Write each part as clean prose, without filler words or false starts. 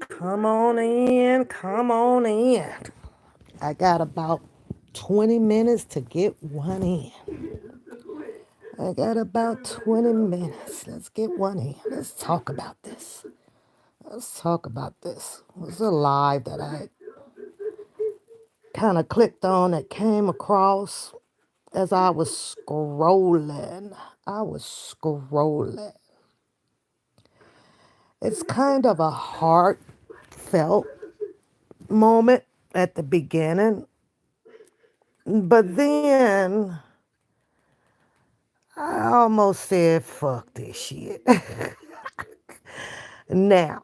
Come on in, come on in. I got about 20 minutes to get one in. I got about 20 minutes. Let's get one in. Let's talk about this. Let's talk about this. It was a live that I kind of clicked on that came across as I was scrolling. I was scrolling. It's kind of a heartfelt moment at the beginning, but then I almost said, fuck this shit. Now,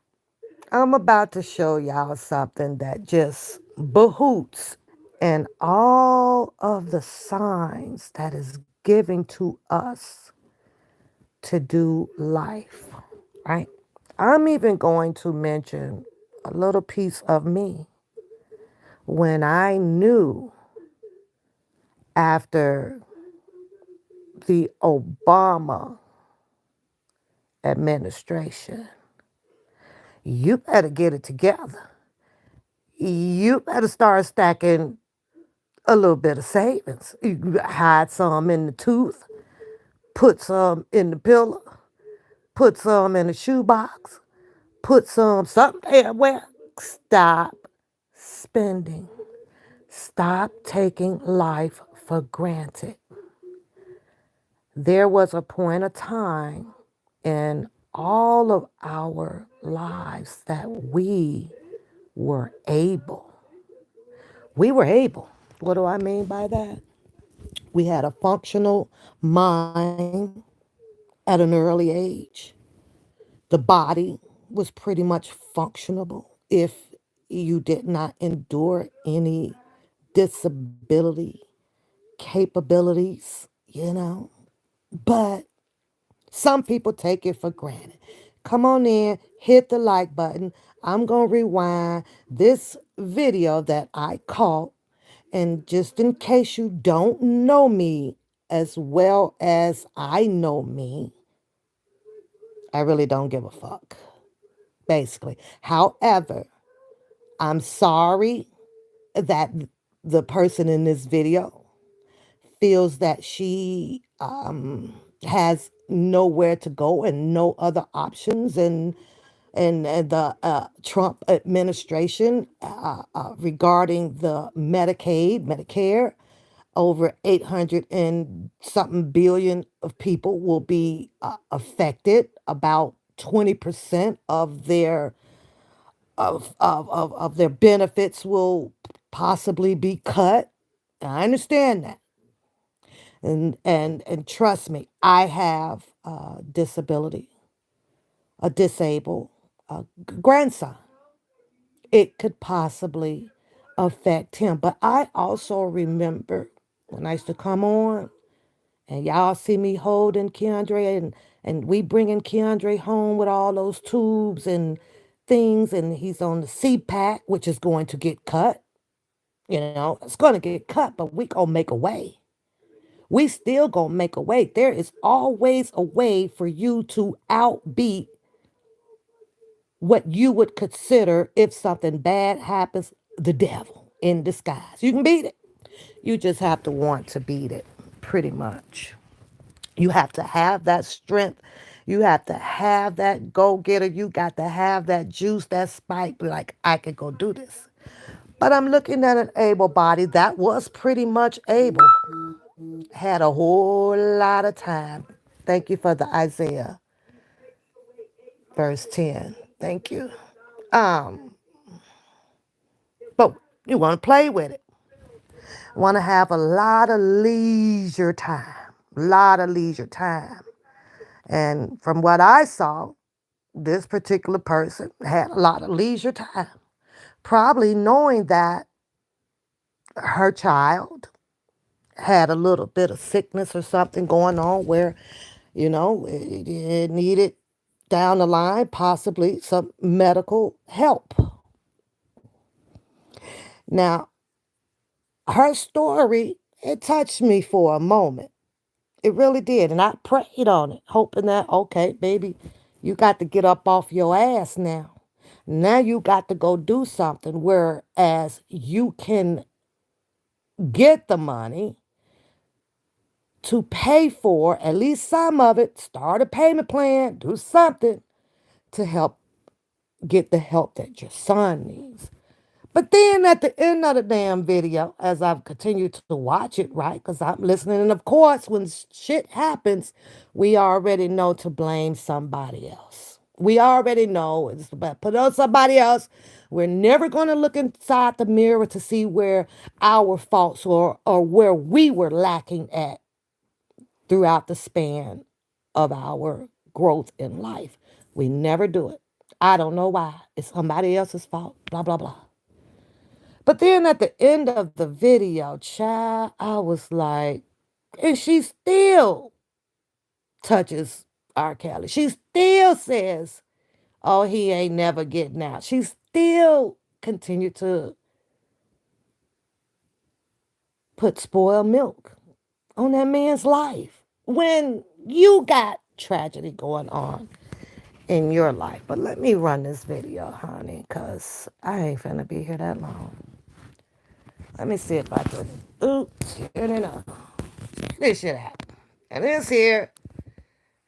I'm about to show y'all something that just behoots and all of the signs that is giving to us to do life, right? I'm even going to mention a little piece of me when I knew after the Obama administration, you better get it together. You better start stacking a little bit of savings. You hide some in the tooth, put some in the pillow, put some in the shoebox, put some something where. Stop spending. Stop taking life for granted. There was a point of time in all of our lives that were able. We were able. What do I mean by that? We had a functional mind at an early age. The body was pretty much functionable if you did not endure any disability capabilities. But some people take it for granted. Come on in, hit the like button. I'm going to rewind this video that I caught. And just in case you don't know me as well as I know me, I really don't give a fuck, basically. However, I'm sorry that the person in this video feels that she has nowhere to go and no other options, and the Trump administration regarding the Medicare, over 800 and something billion of people will be affected. About 20% of their benefits will possibly be cut. I understand that. And trust me, I have a disability, a disabled grandson. It could possibly affect him. But I also remember when I used to come on and y'all see me holding Keandre, and we bringing Keandre home with all those tubes and things, and he's on the CPAC, which is going to get cut. It's going to get cut, but we going to make a way. We still going to make a way. There is always a way for you to outbeat what you would consider, if something bad happens, the devil in disguise. You can beat it. You just have to want to beat it, pretty much. You have to have that strength. You have to have that go getter. You got to have that juice, that spike. Like, I could go do this. But I'm looking at an able body that was pretty much able, had a whole lot of time. Thank you for the Isaiah verse 10. Thank you. Um, but you want to play with it. Want to have a lot of leisure time. Lot of leisure time. And from what I saw, this particular person had a lot of leisure time. Probably knowing that her child had a little bit of sickness or something going on where, it needed down the line possibly some medical help. Now, her story, it touched me for a moment. It really did. And I prayed on it, hoping that, okay, baby, you got to get up off your ass now. Now you got to go do something. Whereas you can get the money to pay for at least some of it, start a payment plan, do something to help get the help that your son needs. But then at the end of the damn video, as I've continued to watch it, right, because I'm listening, and of course, when shit happens, we already know to blame somebody else. We already know it's about put on somebody else. We're never going to look inside the mirror to see where our faults or where we were lacking at throughout the span of our growth in life. We never do it. I don't know why. It's somebody else's fault, blah, blah, blah. But then at the end of the video, child, I was like, and she still touches R. Kelly. She still says, oh, he ain't never getting out. She still continued to put spoiled milk on that man's life when you got tragedy going on in your life. But let me run this video, honey, because I ain't finna be here that long. Let me see if I can. Oops, turn it on. This shit out. And this here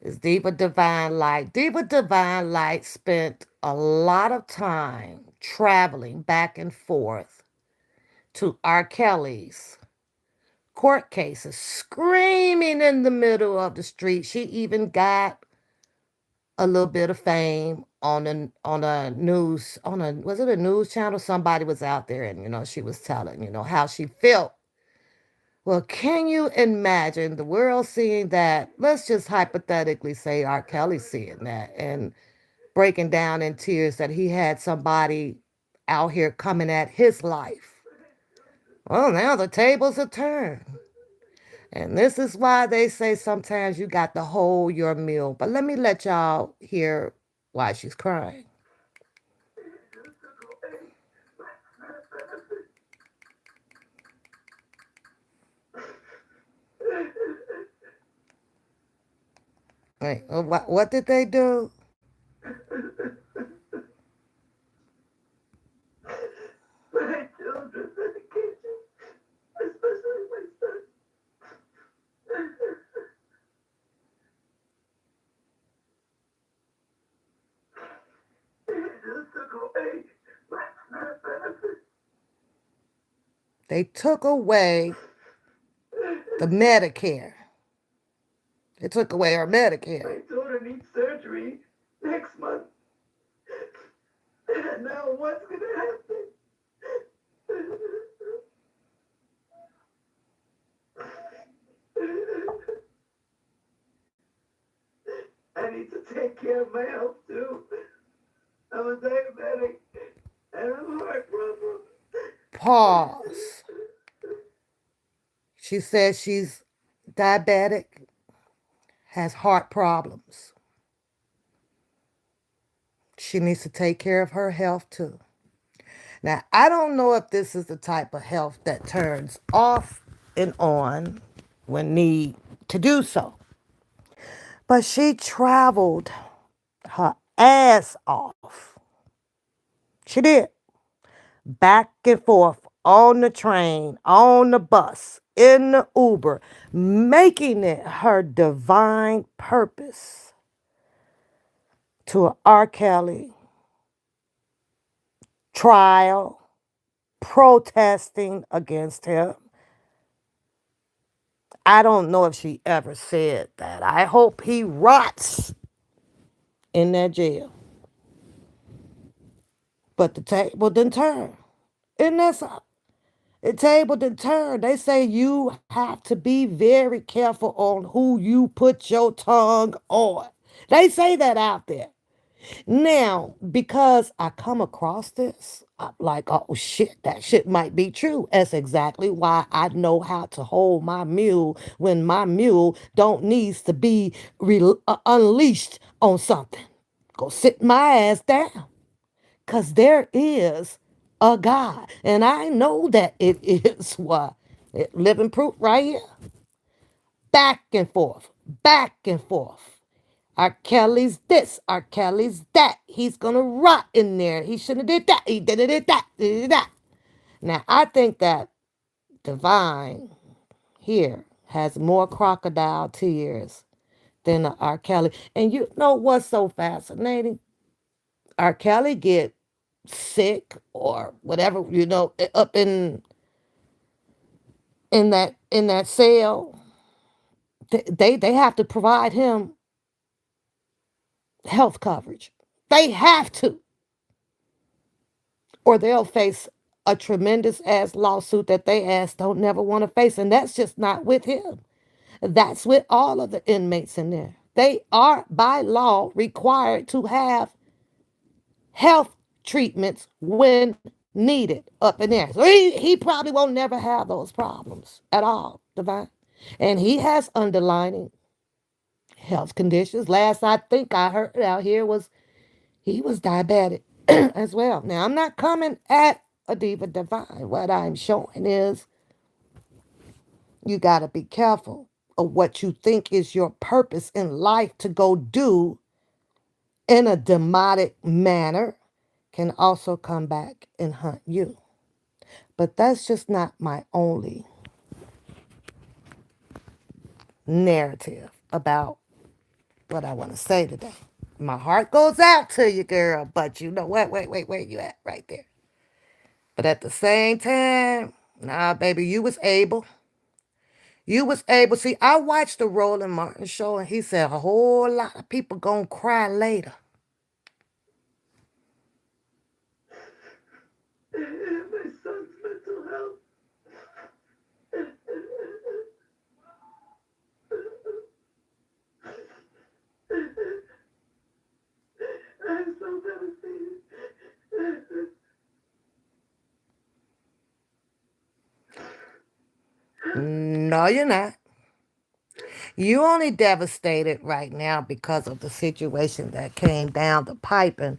is Deeper Divine Light. Deeper Divine Light spent a lot of time traveling back and forth to R. Kelly's court cases, screaming in the middle of the street. She even got a little bit of fame on a news on a was it a news channel? Somebody was out there and she was telling how she felt. Well, can you imagine the world seeing that? Let's just hypothetically say R. Kelly seeing that and breaking down in tears that he had somebody out here coming at his life. Well, now the tables are turned. And this is why they say sometimes you got to hold your meal. But let me let y'all hear why she's crying. Wait, what did they do? My children in the kitchen, especially my son. They just took away my benefit. They took away the Medicare. They took away our Medicare. My daughter needs surgery next month. And now what's going to happen? I need to take care of my health too. I'm a diabetic and I'm heart problem. Pause. She says she's diabetic, has heart problems. She needs to take care of her health too. Now, I don't know if this is the type of health that turns off and on when need to do so. But she traveled her ass off. She did. Back and forth on the train, on the bus, in the Uber, making it her divine purpose to R. Kelly trial, protesting against him. I don't know if she ever said that. I hope he rots in that jail. But the table didn't turn. And that's the table didn't turn. They say you have to be very careful on who you put your tongue on. They say that out there. Now, because I come across this, I'm like, oh shit, that shit might be true. That's exactly why I know how to hold my mule when my mule don't needs to be unleashed on something. Go sit my ass down. Because there is a God. And I know that it is what? Living proof right here. Back and forth. Back and forth. R. Kelly's this, R. Kelly's that. He's gonna rot in there. He shouldn't have did that. He did it, that, did that. Now I think that Divine here has more crocodile tears than R. Kelly. And you know what's so fascinating? R. Kelly get sick or whatever, up in that cell. They have to provide him health coverage. They have to, or they'll face a tremendous ass lawsuit that they ass don't never want to face. And that's just not with him. That's with all of the inmates in there. They are by law required to have health treatments when needed up in there. So he probably won't never have those problems at all, Divine. And he has underlying health conditions. Last I think I heard out here was he was diabetic as well. Now, I'm not coming at a diva divine. What I'm showing is you got to be careful of what you think is your purpose in life to go do in a demonic manner can also come back and hunt you. But that's just not my only narrative about what I want to say today. My heart goes out to you, girl, but you know what? Wait, where you at? Right there. But at the same time, nah, baby, you was able. You was able. See, I watched the Roland Martin show, and he said a whole lot of people gonna cry later. My son's mental health. I'm so devastated. No, you're not. You only devastated right now because of the situation that came down the piping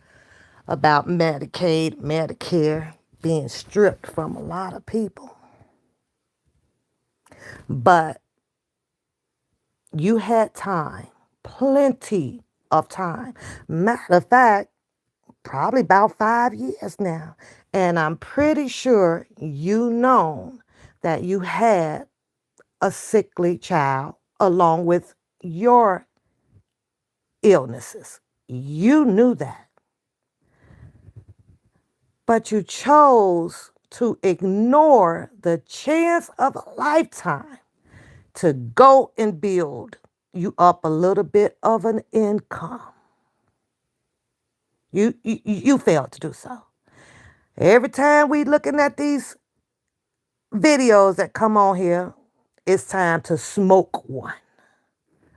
about Medicaid, Medicare being stripped from a lot of people. But you had time, plenty of time. Matter of fact, probably about 5 years now. And I'm pretty sure you know that you had a sickly child along with your illnesses. You knew that. But you chose to ignore the chance of a lifetime to go and build you up a little bit of an income. You failed to do so. Every time we looking at these videos that come on here, it's time to smoke one.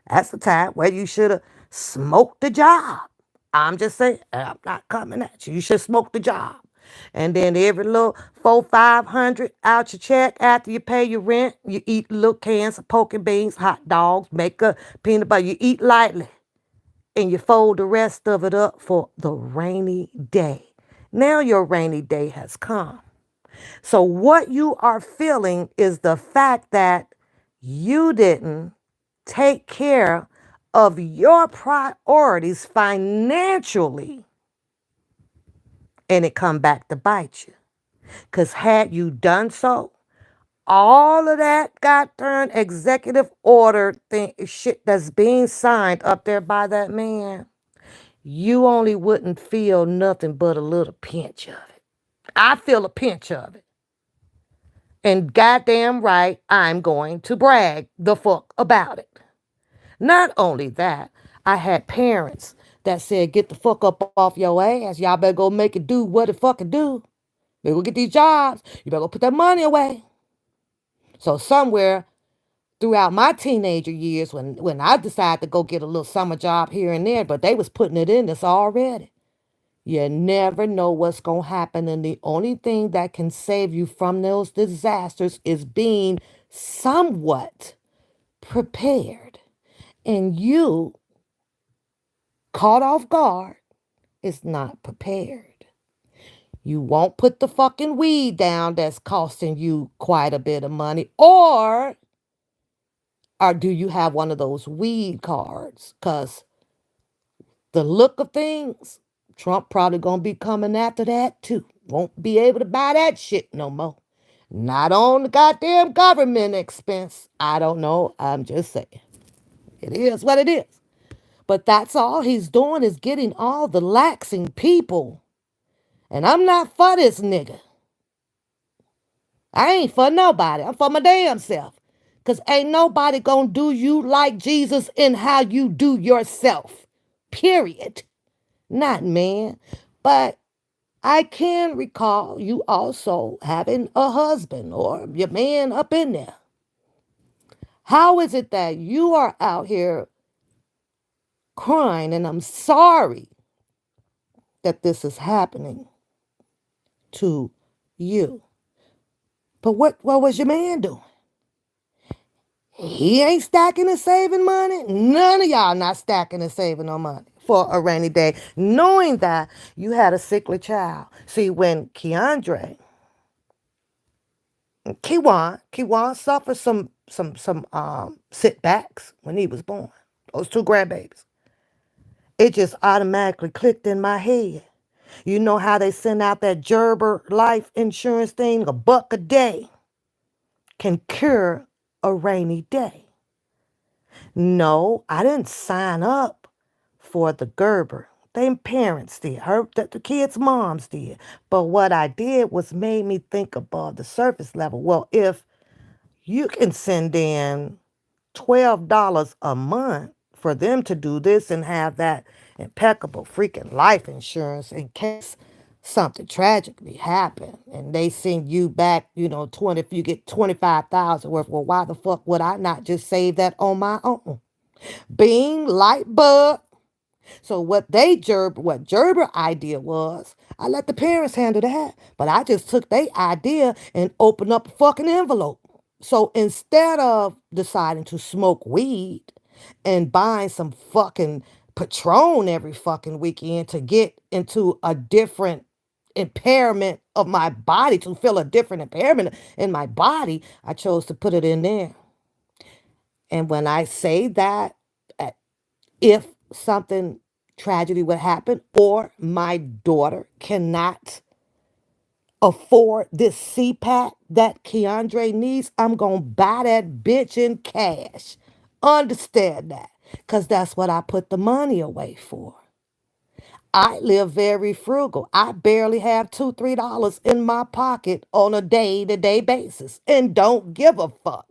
That's the time where you should have smoked the job. I'm just saying, I'm not coming at you. You should smoke the job. And then every little 400, 500 out your check after you pay your rent, you eat little cans of poke beans, hot dogs, make a peanut butter. You eat lightly and you fold the rest of it up for the rainy day. Now your rainy day has come. So what you are feeling is the fact that you didn't take care of your priorities financially and it come back to bite you. Because had you done so, all of that got turned executive order thing shit that's being signed up there by that man, you only wouldn't feel nothing but a little pinch of it. I feel a pinch of it. And goddamn right, I'm going to brag the fuck about it. Not only that, I had parents that said, get the fuck up off your ass. Y'all better go make it do what it fucking do. Better go get these jobs. You better go put that money away. So somewhere throughout my teenager years, when I decided to go get a little summer job here and there, but they was putting it in this already. You never know what's going to happen. And the only thing that can save you from those disasters is being somewhat prepared. And you, caught off guard, is not prepared. You won't put the fucking weed down that's costing you quite a bit of money. Or do you have one of those weed cards? Because the look of things, Trump probably gonna be coming after that too. Won't be able to buy that shit no more. Not on the goddamn government expense. I don't know. I'm just saying. It is what it is. But that's all he's doing is getting all the laxing people. And I'm not for this nigga. I ain't for nobody. I'm for my damn self. Because ain't nobody gonna do you like Jesus in how you do yourself. Period. Not man. But I can recall you also having a husband or your man up in there. How is it that you are out here crying and I'm sorry that this is happening to you? But what was your man doing? He ain't stacking and saving money. None of y'all not stacking and saving no money for a rainy day, knowing that you had a sickly child. See, when Kiwan suffered some setbacks when he was born. Those two grandbabies. It just automatically clicked in my head. You know how they send out that Gerber life insurance thing, $1 a day can cure a rainy day. No, I didn't sign up for the Gerber. They parents did. The kids' moms did. But what I did was made me think above the surface level. Well, if you can send in $12 a month for them to do this and have that impeccable freaking life insurance in case something tragically happened and they send you back, 20 if you get 25,000 worth. Well, why the fuck would I not just save that on my own? Being light bug. So what Gerber idea was, I let the parents handle that, but I just took their idea and opened up a fucking envelope. So instead of deciding to smoke weed and buying some fucking Patron every fucking weekend to get into a different impairment of my body, to feel a different impairment in my body, I chose to put it in there. And when I say that, if something tragedy would happen or my daughter cannot afford this CPAP that Keandre needs, I'm going to buy that bitch in cash. Understand that. Because that's what I put the money away for. I live very frugal. I barely have $2, $3 in my pocket on a day-to-day basis and don't give a fuck.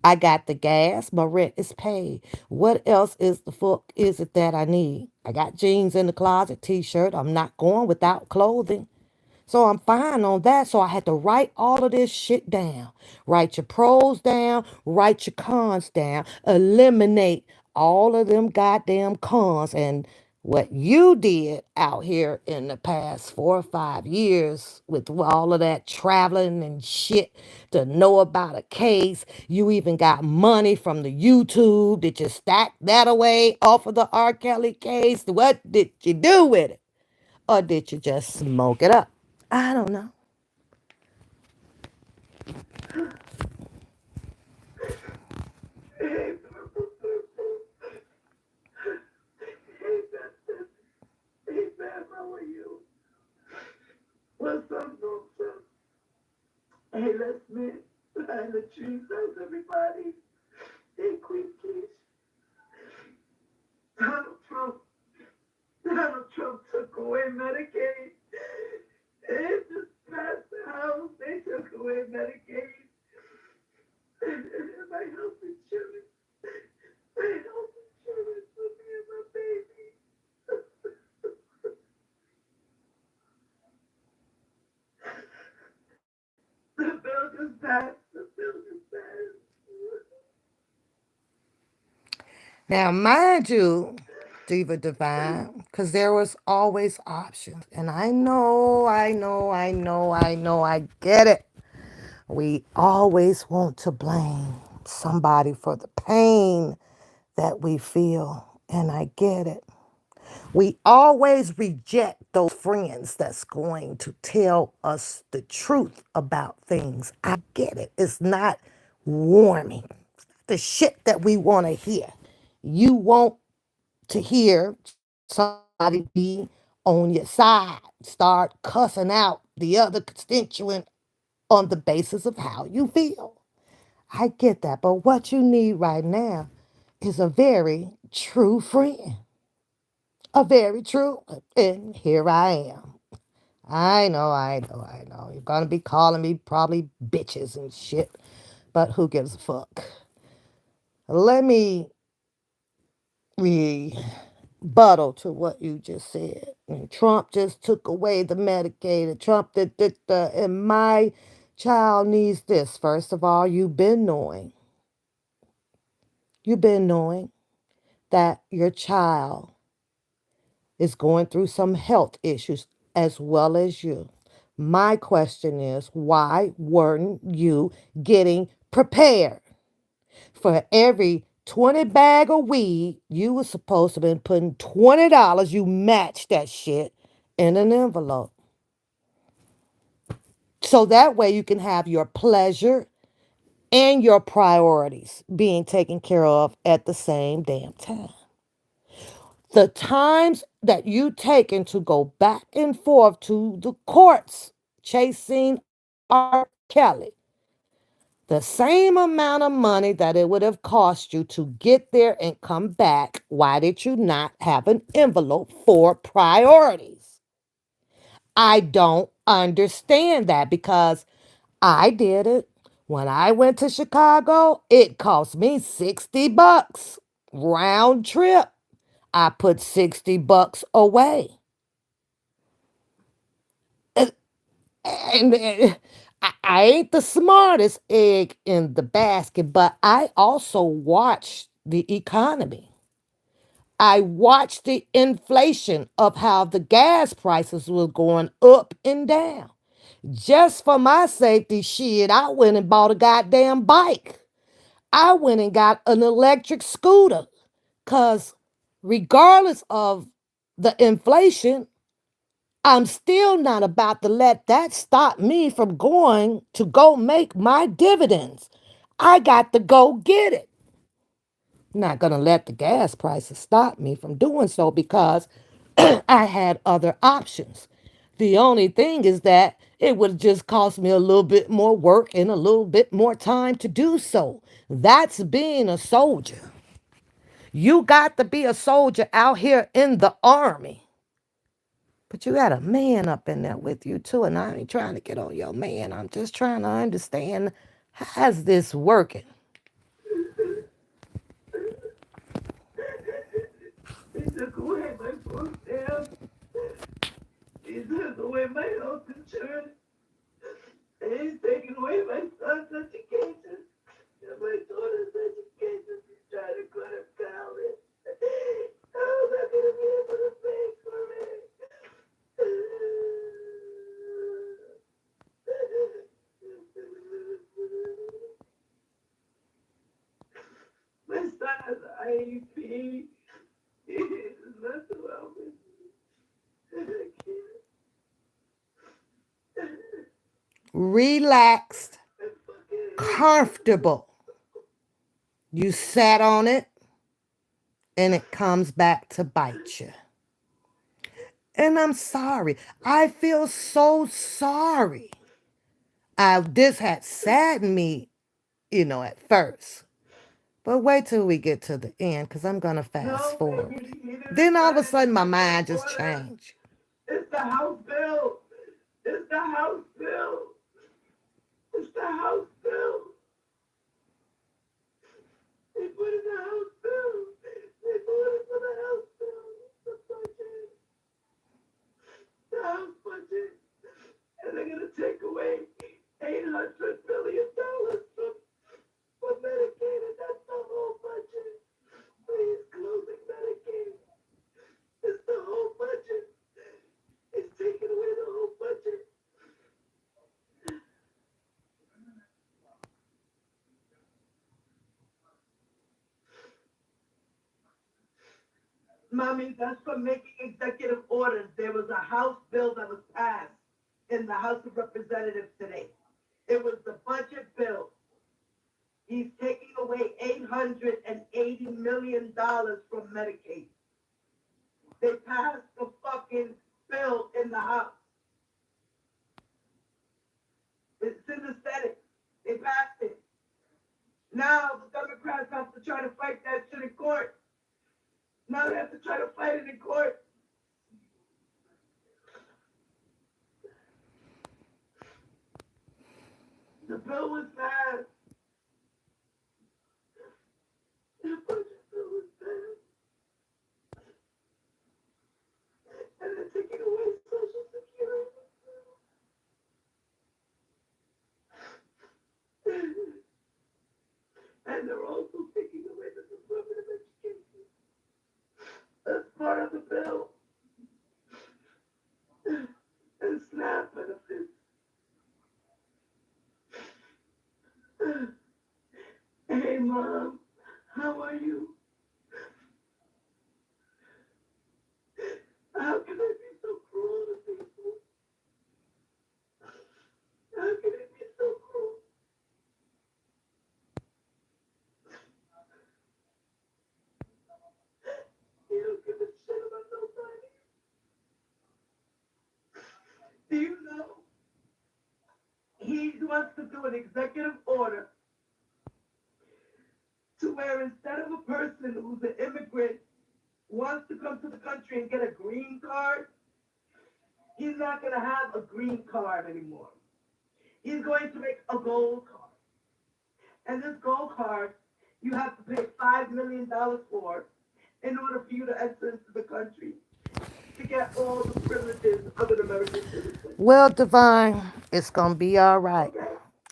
I got the gas. My rent is paid. What else is the fuck is it that I need? I got jeans in the closet, t-shirt. I'm not going without clothing. So I'm fine on that. So I had to write all of this shit down. Write your pros down, write your cons down, eliminate all of them goddamn cons. And what you did out here in the past 4 or 5 years with all of that traveling and shit to know about a case, you even got money from the YouTube. Did you stack that away off of the R. Kelly case? What did you do with it? Or did you just smoke it up? I don't know. Hey, purple, purple. Hey, Beth. Hey, Beth, how are you? What's up, Nonsense? Hey, let's meet behind the trees, how's everybody? Hey, Queen Keys. Donald Trump, Donald Trump took away Medicaid. It just passed the House. They took away Medicaid. And my health insurance. My health insurance for me and my baby. The bill just passed. The bill just passed. Now, mind you, Diva Divine, because there was always options. And I get it. We always want to blame somebody for the pain that we feel. And I get it. We always reject those friends that's going to tell us the truth about things. I get it. It's not warming. The shit that we want to hear. You want to hear somebody be on your side, start cussing out the other constituent on the basis of how you feel. I get that, but what you need right now is a very true friend. A very true. And here I am. I know. You're gonna be calling me probably bitches and shit, but who gives a fuck? Let me rebuttal to what you just said. And Trump just took away the Medicaid. And Trump did and my child needs this. First of all, you've been knowing that your child is going through some health issues as well as you. My question is, why weren't you getting prepared? For every 20 bag of weed, you were supposed to have been putting $20, you match that shit in an envelope. So that way you can have your pleasure and your priorities being taken care of at the same damn time. The times that you taken to go back and forth to the courts chasing R. Kelly, the same amount of money that it would have cost you to get there and come back, why did you not have an envelope for priorities? I don't understand that because I did it. When I went to Chicago, it cost me $60 round trip. I put $60 away. And I ain't the smartest egg in the basket, but I also watched the economy. I watched the inflation of how the gas prices was going up and down. Just for my safety, shit, I went and bought a goddamn bike. I went and got an electric scooter. Because regardless of the inflation, I'm still not about to let that stop me from going to go make my dividends. I got to go get it. Not going to let the gas prices stop me from doing so because I had other options. The only thing is that it would just cost me a little bit more work and a little bit more time to do so. That's being a soldier. You got to be a soldier out here in the army. But you got a man up in there with you too, and I ain't trying to get on your man. I'm just trying to understand how's this working. They took away my food stamps. They took away my health insurance. And he's taking away my son's education and my daughter's education. She's trying to go to college. How's that going to be able to pay for it? My son has IEP. He's mental health issues. Relaxed, I fucking hate this. comfortable. You sat on it, and it comes back to bite you. And I'm sorry. I feel so sorry. This had saddened me, at first. But wait till we get to the end, because I'm going to fast No, forward. baby, he didn't Then all of a sign an sudden, my executive mind just order. changed. It's the House bill. It's the House bill. It's the House bill. They put in the House bill. They voted for the House bill. The budget. The House budget. And they're going to take away $800 billion from Medicaid. And that's the whole budget. Please, closing Medicaid. It's the whole budget. It's taking away the whole budget. Mommy, that's for making executive orders. There was a House bill that was passed in the House of Representatives today. It was the budget bill. He's taking away $880 million from Medicaid. They passed the fucking bill in the House. It's in the Senate. They passed it. Now the Democrats have to try to fight that shit in court. Now they have to try to fight it in court. The bill was passed. The budget bill was passed. And they're taking away Social Security. And they're also taking away the Department of Education. That's part of the bill. And SNAP benefits. Hey, Mom, how are you? How can I be so cruel to people? How can it be so cruel? You don't give a shit about nobody. Do you know he wants to do an executive order to where instead of a person who's an immigrant wants to come to the country and get a green card, he's not going to have a green card anymore. He's going to make a gold card. And this gold card, you have to pay $5 million for in order for you to enter into the country to get all the privileges of an American citizen. Well, Divine, it's going to be all right. Okay?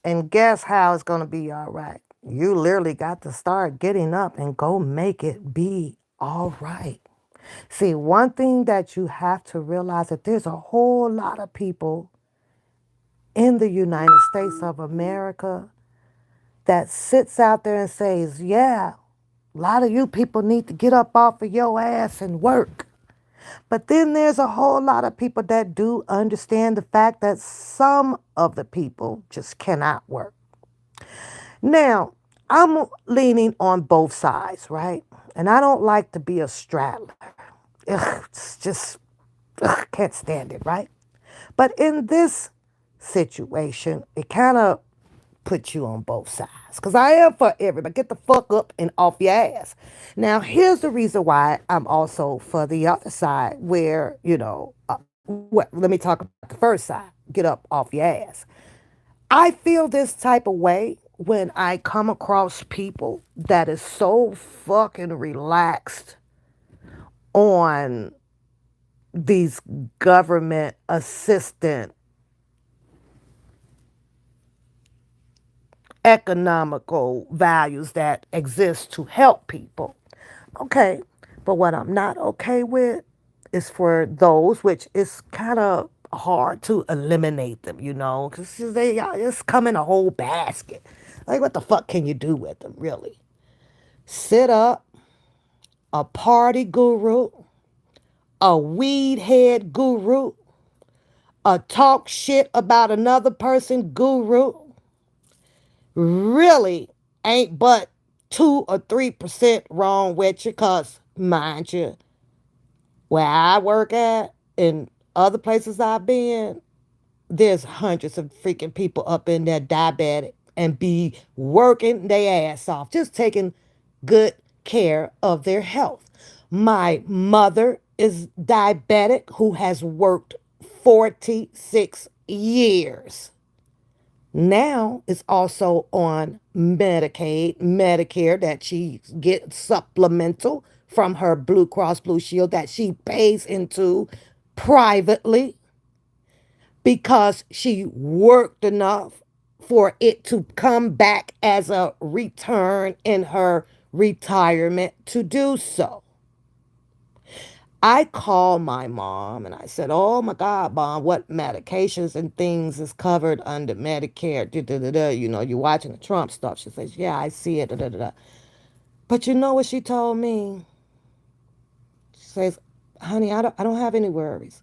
And guess how it's going to be all right? You literally got to start getting up and go make it be all right. See, one thing that you have to realize that there's a whole lot of people in the United States of America that sits out there and says, yeah, a lot of you people need to get up off of your ass and work. But then there's a whole lot of people that do understand the fact that some of the people just cannot work. Now, I'm leaning on both sides, right? And I don't like to be a straddler. Ugh, it's just, can't stand it, right? But in this situation, it kind of puts you on both sides. Because I am for everybody. Get the fuck up and off your ass. Now, here's the reason why I'm also for the other side, where, let me talk about the first side. Get up off your ass. I feel this type of way when I come across people that is so fucking relaxed on these government assistant economical values that exist to help people. Okay, but what I'm not okay with is for those, which is kind of hard to eliminate them, because they just come in a whole basket. Like, what the fuck can you do with them, really? Sit up, a party guru, a weed head guru, a talk shit about another person guru, really ain't but 2 or 3% wrong with you, cause mind you, where I work at and other places I've been, there's hundreds of freaking people up in there diabetic and be working their ass off, just taking good care of their health. My mother is diabetic who has worked 46 years. Now is also on Medicaid, Medicare that she gets supplemental from her Blue Cross Blue Shield that she pays into privately because she worked enough for it to come back as a return in her retirement to do so. I called my mom and I said, "Oh my God, mom, what medications and things is covered under Medicare? Da, da, da, da. You know, you're watching the Trump stuff." She says, "Yeah, I see it. Da, da, da, da." But you know what she told me? She says, "Honey, I don't have any worries.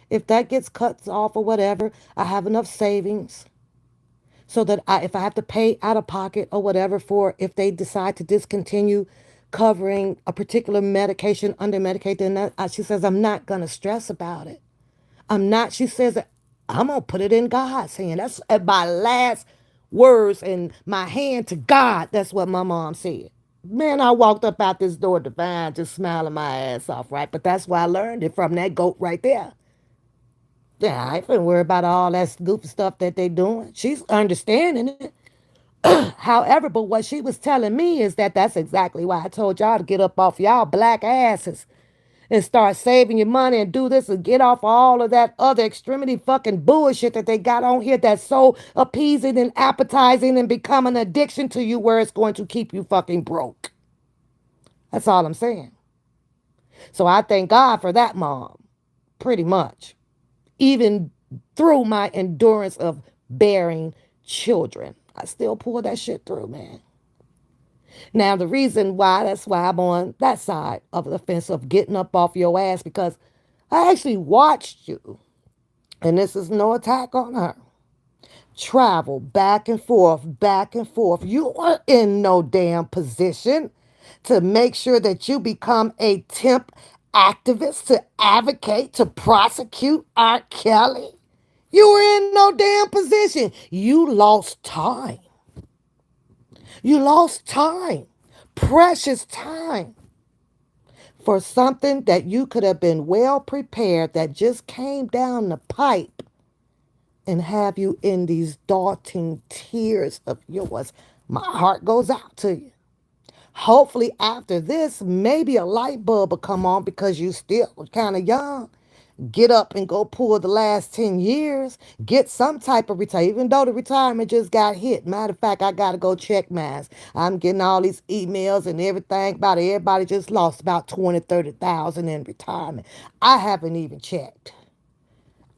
If that gets cut off or whatever, I have enough savings so that if I have to pay out of pocket or whatever for if they decide to discontinue covering a particular medication under Medicaid, then she says, I'm not going to stress about it. I'm not, she says, I'm going to put it in God's hand. That's my last words and my hand to God. That's what my mom said. Man, I walked up out this door divine, just smiling my ass off, right? But that's why I learned it from that goat right there. Yeah, I ain't finna worry about all that goofy stuff that they doing. She's understanding it. However, but what she was telling me is that that's exactly why I told y'all to get up off y'all black asses and start saving your money and do this and get off all of that other extremity fucking bullshit that they got on here that's so appeasing and appetizing and become an addiction to you where it's going to keep you fucking broke. That's all I'm saying. So I thank God for that, mom, pretty much. Even through my endurance of bearing children, I still pull that shit through, man. Now, the reason why, that's why I'm on that side of the fence of getting up off your ass because I actually watched you, and this is no attack on her, travel back and forth, back and forth. You are in no damn position to make sure that you become a temp activist, to advocate, to prosecute R. Kelly. You were in no damn position. You lost time. You lost time, precious time, for something that you could have been well prepared that just came down the pipe and have you in these daunting tears of yours. My heart goes out to you. Hopefully, after this, maybe a light bulb will come on because you still kind of young. Get up and go pull the last 10 years. Get some type of retire, even though the retirement just got hit. Matter of fact, I got to go check mine. I'm getting all these emails and everything about it. Everybody just lost about 20, 30,000 in retirement. I haven't even checked.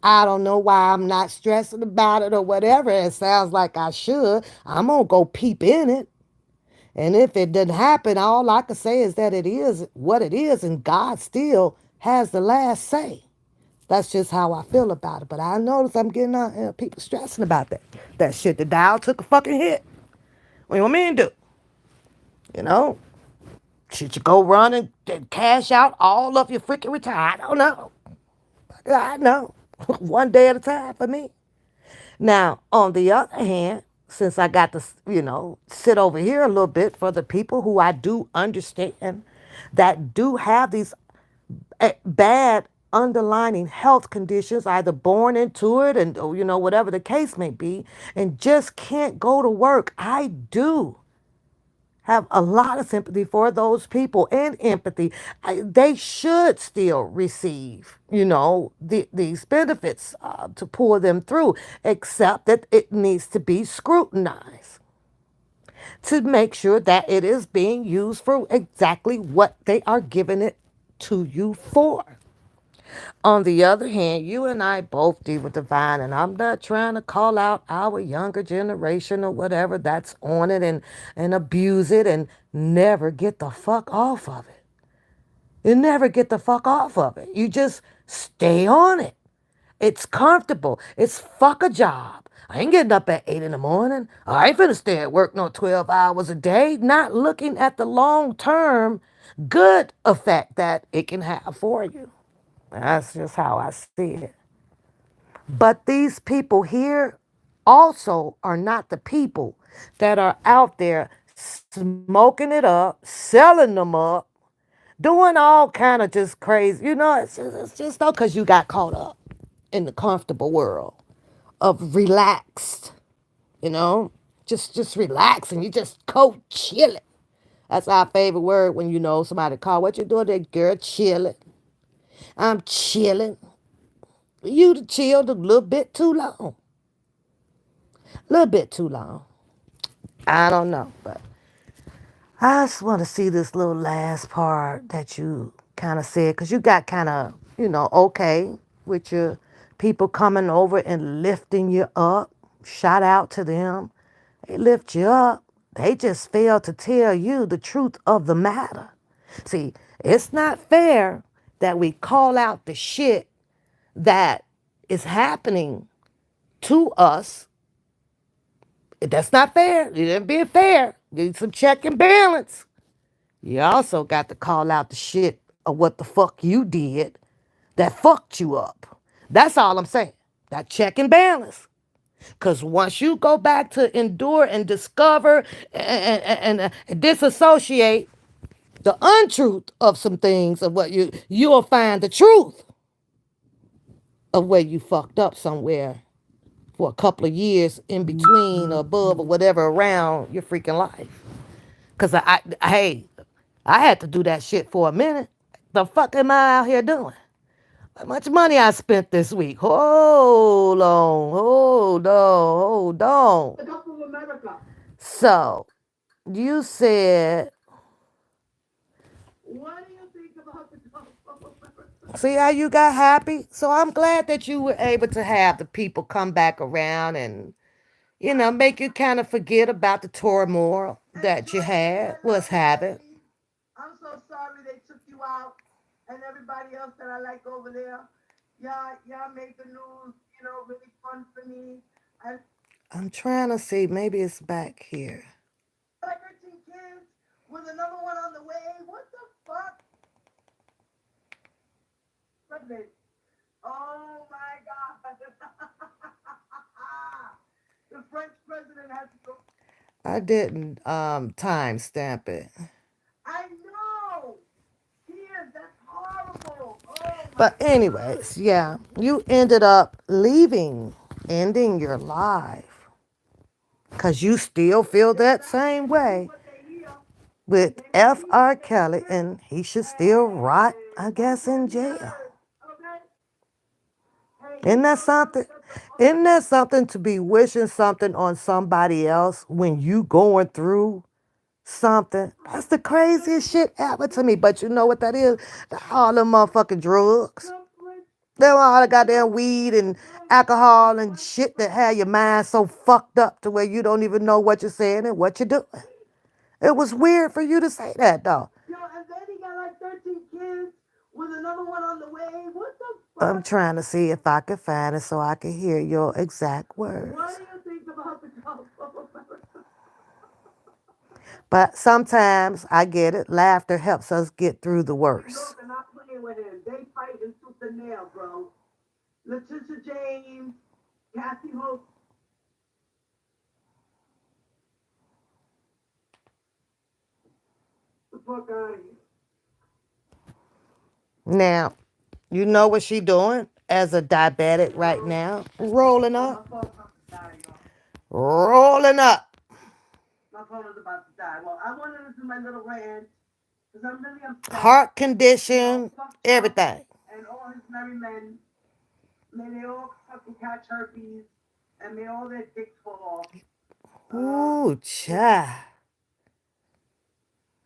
I don't know why I'm not stressing about it or whatever. It sounds like I should. I'm going to go peep in it. And if it didn't happen, all I can say is that it is what it is, and God still has the last say. That's just how I feel about it. But I notice I'm getting people stressing about that. That shit. The dial took a fucking hit. What do you want me to do? You know? Should you go run and cash out all of your freaking retire? I don't know. I know. One day at a time for me. Now, on the other hand, since I got to, sit over here a little bit for the people who I do understand that do have these bad underlying health conditions, either born into it and, whatever the case may be, and just can't go to work. I do have a lot of sympathy for those people and empathy. They should still receive, these benefits to pull them through, except that it needs to be scrutinized to make sure that it is being used for exactly what they are giving it to you for. On the other hand, you and I both deal with divine, and I'm not trying to call out our younger generation or whatever that's on it and abuse it and never get the fuck off of it. You never get the fuck off of it. You just stay on it. It's comfortable. It's fuck a job. I ain't getting up at 8 in the morning. I ain't finna stay at work no 12 hours a day, not looking at the long term good effect that it can have for you. That's just how I see it. But these people here also are not the people that are out there smoking it up, selling them up, doing all kind of just crazy. It's just though because you got caught up in the comfortable world of relaxed, you know, just relaxing. You just go chilling. That's our favorite word when somebody call. What you doing there, girl? Chilling. I'm chilling. You to chilled a little bit too long. A little bit too long. I don't know, but I just want to see this little last part that you kind of said, because you got kind of, okay with your people coming over and lifting you up. Shout out to them. They lift you up. They just fail to tell you the truth of the matter. See, it's not fair that we call out the shit that is happening to us. That's not fair. You didn't be fair. Need some check and balance. You also got to call out the shit of what the fuck you did that fucked you up. That's all I'm saying. That check and balance. Because once you go back to endure and discover and disassociate the untruth of some things of what you'll find the truth of where you fucked up somewhere for a couple of years in between or above or whatever around your freaking life. Because hey, I had to do that shit for a minute. The fuck am I out here doing? How much money I spent this week? Hold on, hold on, hold on. The Gulf of America. So, you said, What do you think about the Gulf of America? see how you got happy? So, I'm glad that you were able to have the people come back around and, make you kind of forget about the turmoil that you Enjoy it. had, I was love you, having. baby. I'm so sorry they took you out and everybody else that I like over there. Y'all made the news, really fun for me. And I'm trying to see, maybe it's back here. like 13 kids with another one on the way. What the fuck? President. Oh my God. The French president has to go. I didn't time stamp it. I know. Tears. That's horrible. Oh my But God. anyways, yeah, you ended up leaving, ending your life. Cause you still feel They that try to same tell you way what they hear. with They may F. hear, R. but they don't Kelly, hear. and he should still rot, Hey, I that guess, in can't be jail. heard. Okay? Hey, Isn't you that know what? something? Shut the fuck Isn't that something to be wishing something on somebody else when you going through something? That's the craziest shit ever to me. But you know what that is? All them motherfucking drugs. complete. Them all the No, goddamn weed and no, alcohol and what? shit that have your mind so fucked up to where you don't even know what you're saying and what you're doing. It was weird for you to say that though. Yo, and then he got like 13 kids with another one on the way. What the I'm fuck? trying to see if I can find it so I can hear your exact What words. do you think about the Gulf of America? But sometimes I get it. Laughter helps us get through the New worst. York are not playing with him. They fighting tooth and nail, bro. Letitia James, Kathy Hope, the fuck out of here. Now, you know what she doing as a diabetic right now? Rolling Oh, my up. phone's about to die, y'all. Rolling up. My phone is about to die. Well, I wanted to do my little rant because I'm really upset. Heart condition, Fuck Trump everything. and all his merry men. May they all fucking catch herpes and may all their dicks fall off. Ooh, Yeah. cha.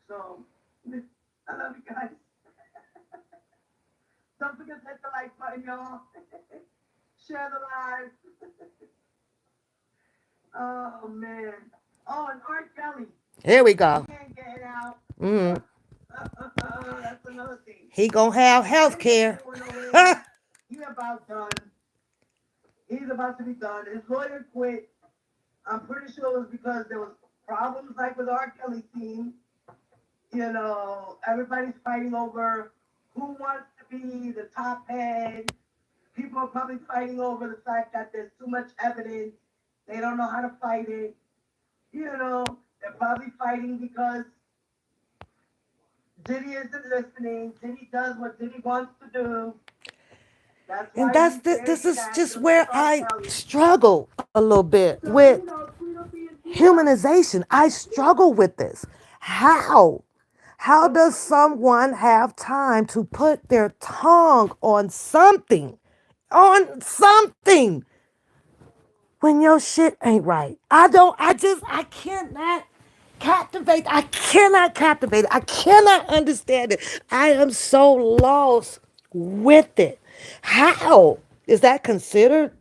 So, I love you guys. Don't forget to hit the like button, y'all. Share the live. Oh, man. Oh, and R. Kelly. Here we He go. ain't getting out. Mm. That's another thing. He gonna have He health ain't care. going away. He about done. He's about to be done. His lawyer quit. I'm pretty sure it was because there was problems like with R. Kelly's team. Everybody's fighting over who wants to be the top head. People are probably fighting over the fact that there's too much evidence. They don't know how to fight it. They're probably fighting because Diddy isn't listening. Diddy does what Diddy wants to do. That's And why he's this very is attached, just just like where R. I Kelly. struggle a little bit So, with Tweedle and Dee humanization. I struggle with this. How? How does someone have time to put their tongue on something, when your shit ain't right? I cannot I cannot captivate it. I cannot understand it. I am so lost with it. How is that considered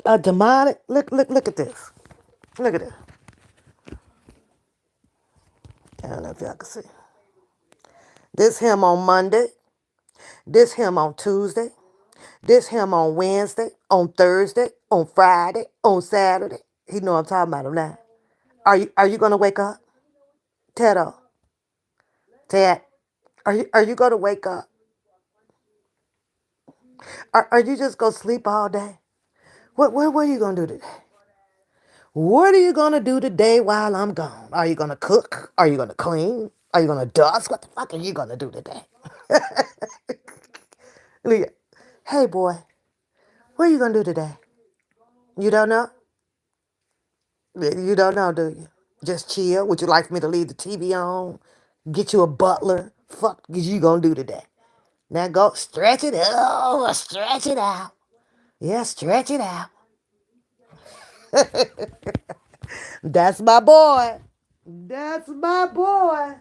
a demonic? Look at this. Look at this. I don't know if y'all can see. This him on Monday. This him on Tuesday. This him on Wednesday, on Thursday, on Friday, on Saturday. He know I'm talking about him now. Are you gonna wake up? Tedo. Ted. Are you gonna wake up? Are you just gonna sleep all day? What are you gonna do today? What are you gonna do today while I'm gone? Are you gonna cook? Are you gonna clean? Are you gonna dust? What the fuck are you gonna do today? Leah, hey boy, what are you gonna do today? You don't know? You don't know, do you? Just chill. Would you like for me to leave the TV on? Get you a butler? Fuck is you gonna do today? Now go stretch it. Oh, stretch it out. Yeah, stretch it out. That's my boy. That's my boy.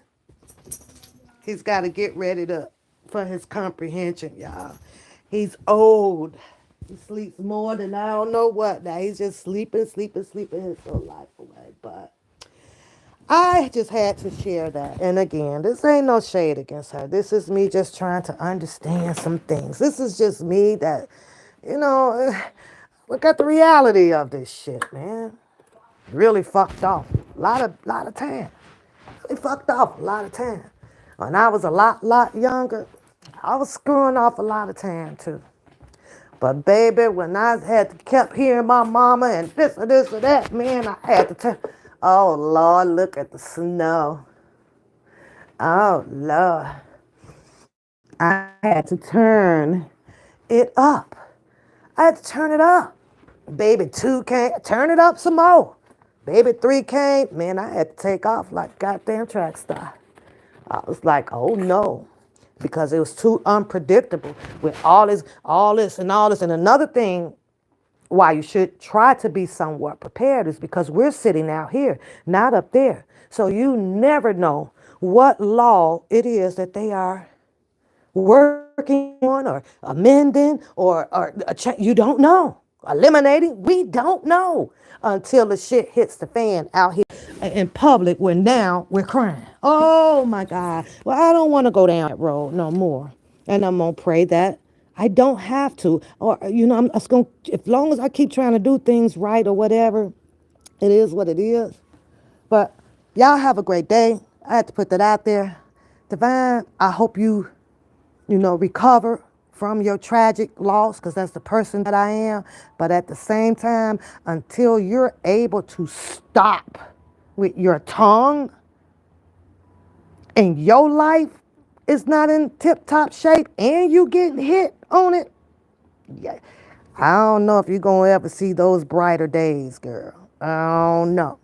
He's got to get ready for his comprehension, y'all. He's old. He sleeps more than I don't know what. Now he's just sleeping his whole life away. But I just had to share that. And again, this ain't no shade against her. This is me just trying to understand some things. This is just me that, you know, look at the reality of this shit, man. Really fucked off. Lot of time. Really fucked off a lot of time. When I was a lot younger, I was screwing off a lot of time too. But baby, when I had to kept hearing my mama and this or that, man, I had to tell. Oh Lord, look at the snow. Oh Lord, I had to turn it up. I had to turn it up. Baby two came, turn it up some more. Baby three came, man, I had to take off like goddamn track star. I was like, oh no, because it was too unpredictable with all this, and all this. And another thing why you should try to be somewhat prepared is because we're sitting out here, not up there. So you never know what law it is that they are working on or amending or you don't know. Eliminating, we don't know until the shit hits the fan out here in public where now we're crying. Oh my God. Well, I don't want to go down that road no more. And I'm going to pray that I don't have to. Or, I'm just going to, as long as I keep trying to do things right or whatever, it is what it is. But y'all have a great day. I had to put that out there. Divine, I hope you recover from your tragic loss because that's the person that I am. But at the same time, until you're able to stop with your tongue and your life is not in tip top shape and you getting hit on it, yeah, I don't know if you're going to ever see those brighter days, girl. I don't know.